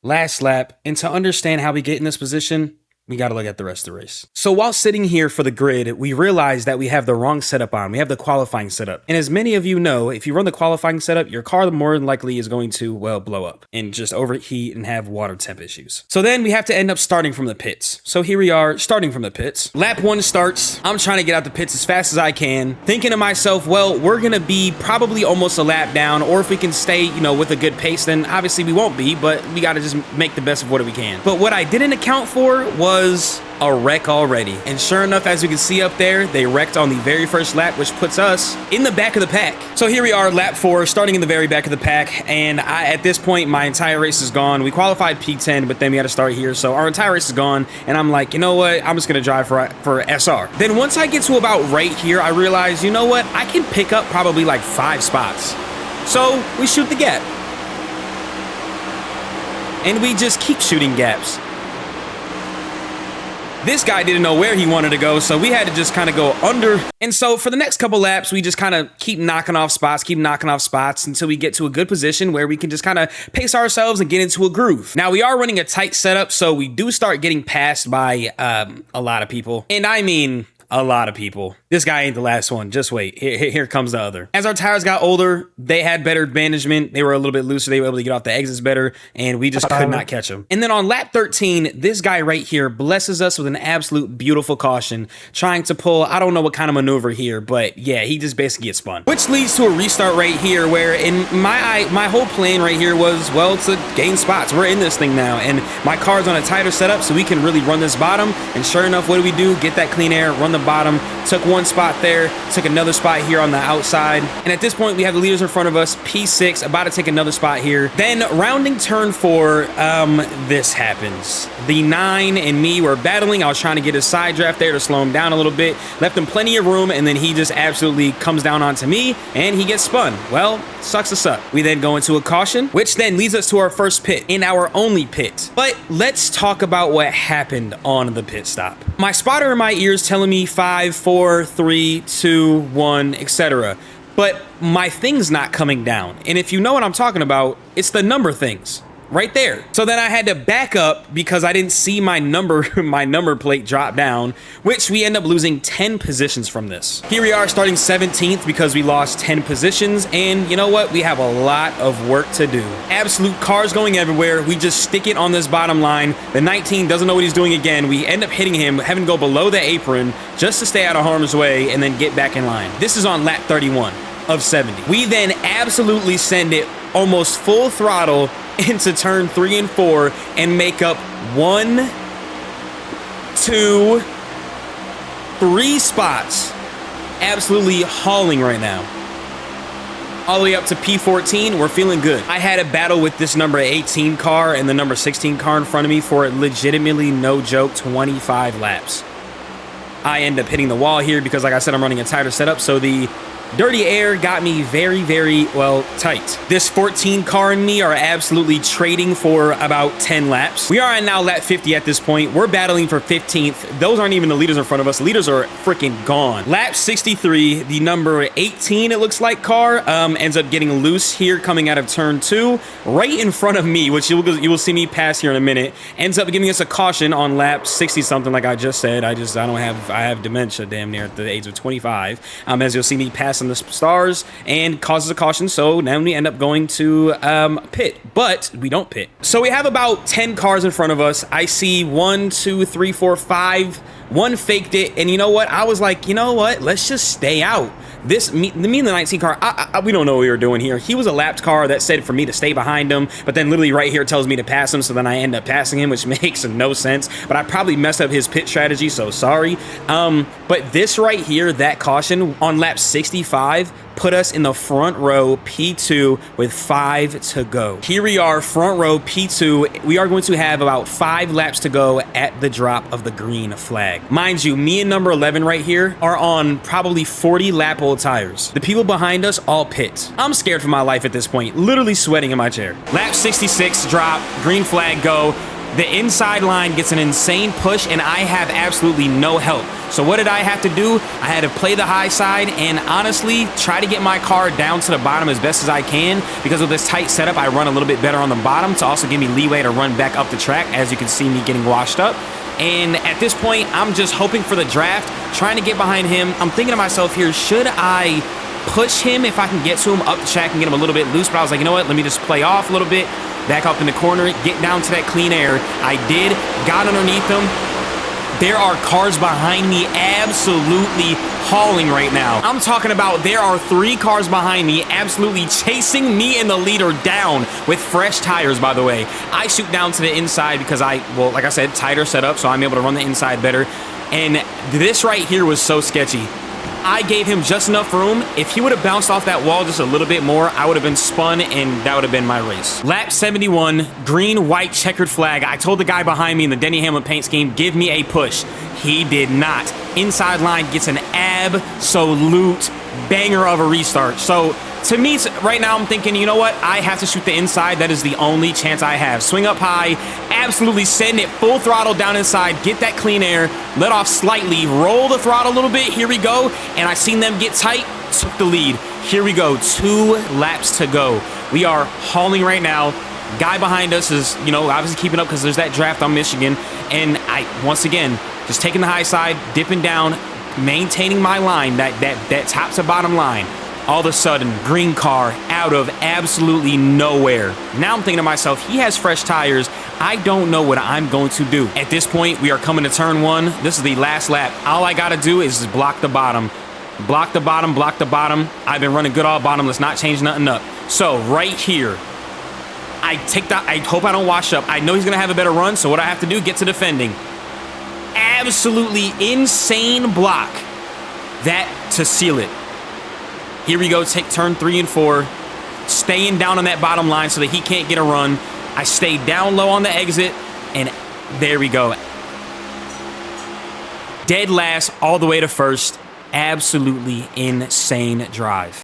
Last lap, and to understand how we get in this position, we got to look at the rest of the race. So while sitting here for the grid, we realized that we have the wrong setup on. We have the qualifying setup. And as many of you know, if you run the qualifying setup, your car more than likely is going to, well, blow up and just overheat and have water temp issues. So then we have to end up starting from the pits. So here we are starting from the pits. Lap 1 starts. I'm trying to get out the pits as fast as I can, thinking to myself, well, we're going to be probably almost a lap down, or if we can stay, with a good pace, then obviously we won't be, but we got to just make the best of what we can. But what I didn't account for was a wreck already. And sure enough, as you can see up there, they wrecked on the very first lap, which puts us in the back of the pack. So here we are, lap 4, starting in the very back of the pack. And at this point, my entire race is gone. We qualified P10, but then we had to start here. So our entire race is gone. And I'm like, you know what? I'm just going to drive for SR. Then once I get to about right here, I realize, you know what? I can pick up probably like 5 spots. So we shoot the gap. And we just keep shooting gaps. This guy didn't know where he wanted to go, so we had to just kind of go under. And so for the next couple laps, we just kind of keep knocking off spots until we get to a good position where we can just kind of pace ourselves and get into a groove. Now, we are running a tight setup, so we do start getting passed by a lot of people. And I mean a lot of people. This guy ain't the last one. Just wait. Here comes the other. As our tires got older, they had better management. They were a little bit looser. They were able to get off the exits better, and we just could not catch them. And then on lap 13, this guy right here blesses us with an absolute beautiful caution, trying to pull, I don't know what kind of maneuver here, but yeah, he just basically gets spun. Which leads to a restart right here, where in my whole plan right here was, well, to gain spots. We're in this thing now, and my car's on a tighter setup, so we can really run this bottom. And sure enough, what do we do? Get that clean air, run the bottom, took one spot there, took another spot here on the outside, and at this point we have the leaders in front of us. P6 about to take another spot here. Then rounding turn 4, this happens. The 9 and me were battling. I was trying to get a side draft there to slow him down a little bit, left him plenty of room, and then he just absolutely comes down onto me and he gets spun. Well, sucks us up. We then go into a caution, which then leads us to our first pit, in our only pit. But let's talk about what happened on the pit stop. My spotter in my ears telling me 5, 4, 3, 2, 1, etc. But my thing's not coming down. And if you know what I'm talking about, it's the number things right there. So then I had to back up because I didn't see my number plate drop down, which we end up losing 10 positions from this. Here we are starting 17th because we lost 10 positions, and you know what? We have a lot of work to do. Absolute cars going everywhere. We just stick it on this bottom line. The 19 doesn't know what he's doing again. We end up hitting him, having to go below the apron just to stay out of harm's way and then get back in line. This is on lap 31 of 70. We then absolutely send it almost full throttle into turn 3 and 4 and make up 1, 2, 3 spots. Absolutely hauling right now. All the way up to P14, we're feeling good. I had a battle with this number 18 car and the number 16 car in front of me for legitimately, no joke, 25 laps. I end up hitting the wall here because, like I said, I'm running a tighter setup, so the dirty air got me very, very, well, tight. This 14 car and me are absolutely trading for about 10 laps. We are at now lap 50 at this point. We're battling for 15th. Those aren't even the leaders in front of us. The leaders are freaking gone. Lap 63, the number 18, it looks like, car ends up getting loose here coming out of turn 2, right in front of me, which you will see me pass here in a minute. Ends up giving us a caution on lap 60 something, like I just said. I have dementia damn near at the age of 25. As you'll see me pass on the stars and causes a caution, so now we end up going to pit, but we don't pit. So we have about 10 cars in front of us. I see 1, 2, 3, 4, 5. One faked it, and you know what? I was like, you know what? Let's just stay out. Me and the 19 car, we don't know what we were doing here. He was a lapped car that said for me to stay behind him, but then literally right here tells me to pass him, so then I end up passing him, which makes no sense. But I probably messed up his pit strategy, so sorry. But this right here, that caution on lap 65, put us in the front row P2 with 5 to go. Here we are, front row P2. We are going to have about 5 laps to go at the drop of the green flag. Mind you, me and number 11 right here are on probably 40 lap old tires. The people behind us all pit. I'm scared for my life at this point, literally sweating in my chair. Lap 66 drop, green flag go. The inside line gets an insane push, and I have absolutely no help. So what did I have to do? I had to play the high side and honestly try to get my car down to the bottom as best as I can, because with this tight setup, I run a little bit better on the bottom to also give me leeway to run back up the track, as you can see me getting washed up. And at this point, I'm just hoping for the draft, trying to get behind him. I'm thinking to myself here, should I push him if I can get to him up the track and get him a little bit loose? But I was like, you know what? Let me just play off a little bit, back up in the corner, get down to that clean air. I did, got underneath him. There are cars behind me absolutely hauling right now. I'm talking about there are 3 cars behind me absolutely chasing me and the leader down with fresh tires, by the way. I shoot down to the inside because well, like I said, tighter setup, so I'm able to run the inside better. And this right here was so sketchy. I gave him just enough room. If he would have bounced off that wall just a little bit more, I would have been spun, and that would have been my race. Lap 71, green, white, checkered flag. I told the guy behind me in the Denny Hamlin paint scheme, give me a push. He did not. Inside line gets an absolute banger of a restart. So to me, right now, I'm thinking, you know what? I have to shoot the inside. That is the only chance I have. Swing up high, absolutely send it full throttle down inside, get that clean air, let off slightly, roll the throttle a little bit. Here we go. And I seen them get tight, took the lead. Here we go. 2 laps to go. We are hauling right now. Guy behind us is, you know, obviously keeping up because there's that draft on Michigan. And once again, just taking the high side, dipping down, maintaining my line, that top to bottom line. All of a sudden, green car out of absolutely nowhere. Now I'm thinking to myself, he has fresh tires. I don't know what I'm going to do. At this point, we are coming to turn 1. This is the last lap. All I got to do is just block the bottom. Block the bottom, block the bottom. I've been running good all bottom. Let's not change nothing up. So right here, I hope I don't wash up. I know he's going to have a better run, so what I have to do, get to defending. Absolutely insane block. That to seal it. Here we go, take turn 3 and 4, staying down on that bottom line so that he can't get a run. I stay down low on the exit, and there we go. Dead last all the way to first. Absolutely insane drive.